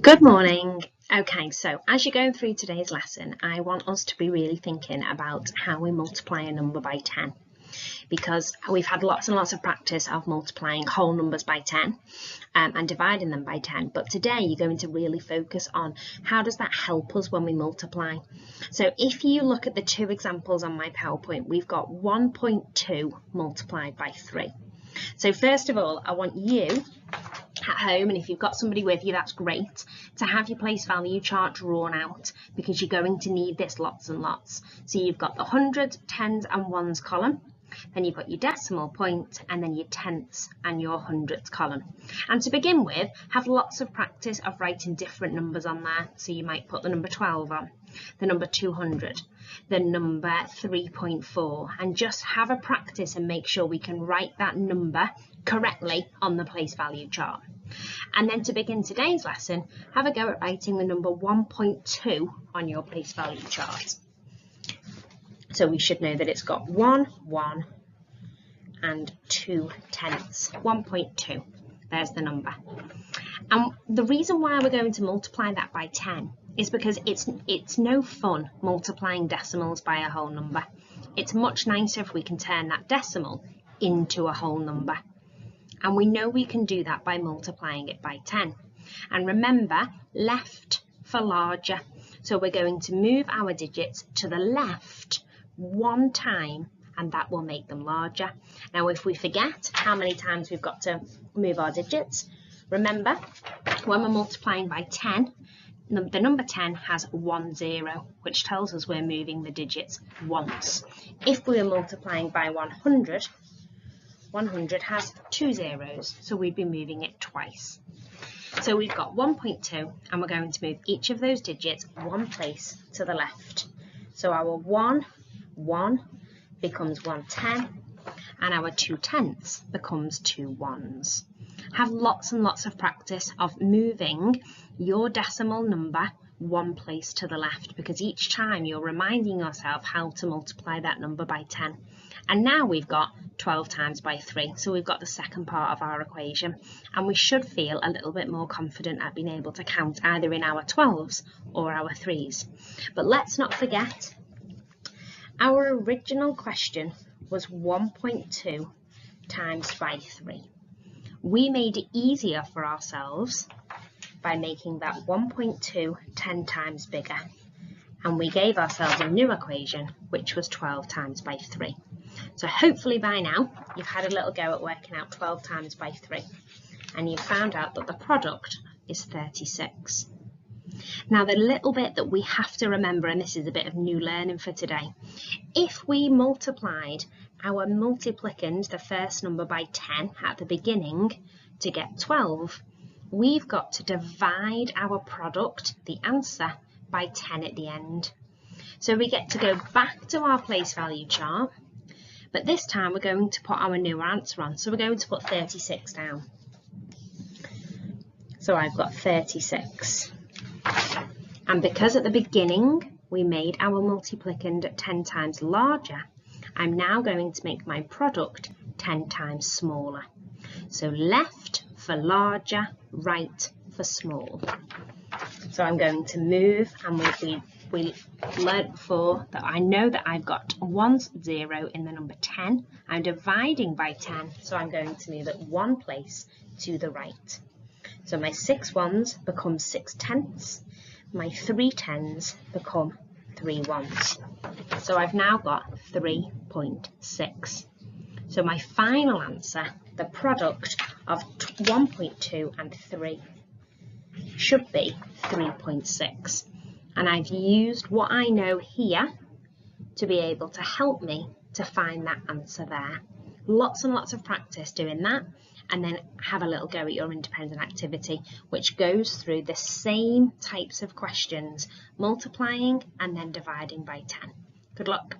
Good morning. Okay, so as you're going through today's lesson, I want us to be really thinking about how we multiply a number by 10, because we've had lots and lots of practice of multiplying whole numbers by 10 and dividing them by 10, but today you're going to really focus on how does that help us when we multiply. So if you look at the two examples on my PowerPoint, we've got 1.2 multiplied by 3. So first of all, I want you at home, and if you've got somebody with you, that's great, to have your place value chart drawn out, because you're going to need this lots and lots. So you've got the hundreds, tens and ones column, then you've got your decimal point, and then your tenths and your hundredths column. And to begin with, have lots of practice of writing different numbers on there. So you might put the number 12 on, the number 200, the number 3.4, and just have a practice and make sure we can write that number correctly on the place value chart. And then to begin today's lesson, have a go at writing the number 1.2 on your place value chart. So we should know that it's got 1, 1 and 2 tenths, 1.2. There's the number. And the reason why we're going to multiply that by 10 is because it's no fun multiplying decimals by a whole number. It's much nicer if we can turn that decimal into a whole number. And we know we can do that by multiplying it by 10. And remember, left for larger. So we're going to move our digits to the left one time, and that will make them larger. Now, if we forget how many times we've got to move our digits, remember, when we're multiplying by 10, the number 10 has 1 0, which tells us we're moving the digits once. If we were multiplying by 100, 100 has 2 zeros, so we'd be moving it twice. So we've got 1.2, and we're going to move each of those digits one place to the left. So our 1 becomes 1 10, and our 2 tenths becomes 2 ones. Have lots and lots of practice of moving your decimal number one place to the left, because each time you're reminding yourself how to multiply that number by 10. And now we've got 12 times by 3, so we've got the second part of our equation, and we should feel a little bit more confident at being able to count either in our 12s or our 3s. But let's not forget, our original question was 1.2 times by 3. We made it easier for ourselves by making that 1.2 10 times bigger, and we gave ourselves a new equation, which was 12 times by 3. So hopefully by now you've had a little go at working out 12 times by 3, and you've found out that the product is 36. Now, the little bit that we have to remember, and this is a bit of new learning for today, if we multiplied our multiplicand, the first number, by 10 at the beginning to get 12, we've got to divide our product, the answer, by 10 at the end. So we get to go back to our place value chart, but this time we're going to put our new answer on. So we're going to put 36 down. So I've got 36. And because at the beginning we made our multiplicand 10 times larger, I'm now going to make my product 10 times smaller. So left for larger, right for small. So I'm going to move, and we learned before that I know that I've got 1 0 in the number 10. I'm dividing by 10, so I'm going to move it one place to the right. So my 6 ones become 6 tenths. My 3 tens become 3 ones. So I've now got 3.6. So my final answer, the product of 1.2 and 3, should be 3.6. And I've used what I know here to be able to help me to find that answer there. Lots and lots of practice doing that, and then have a little go at your independent activity, which goes through the same types of questions, multiplying and then dividing by 10. Good luck.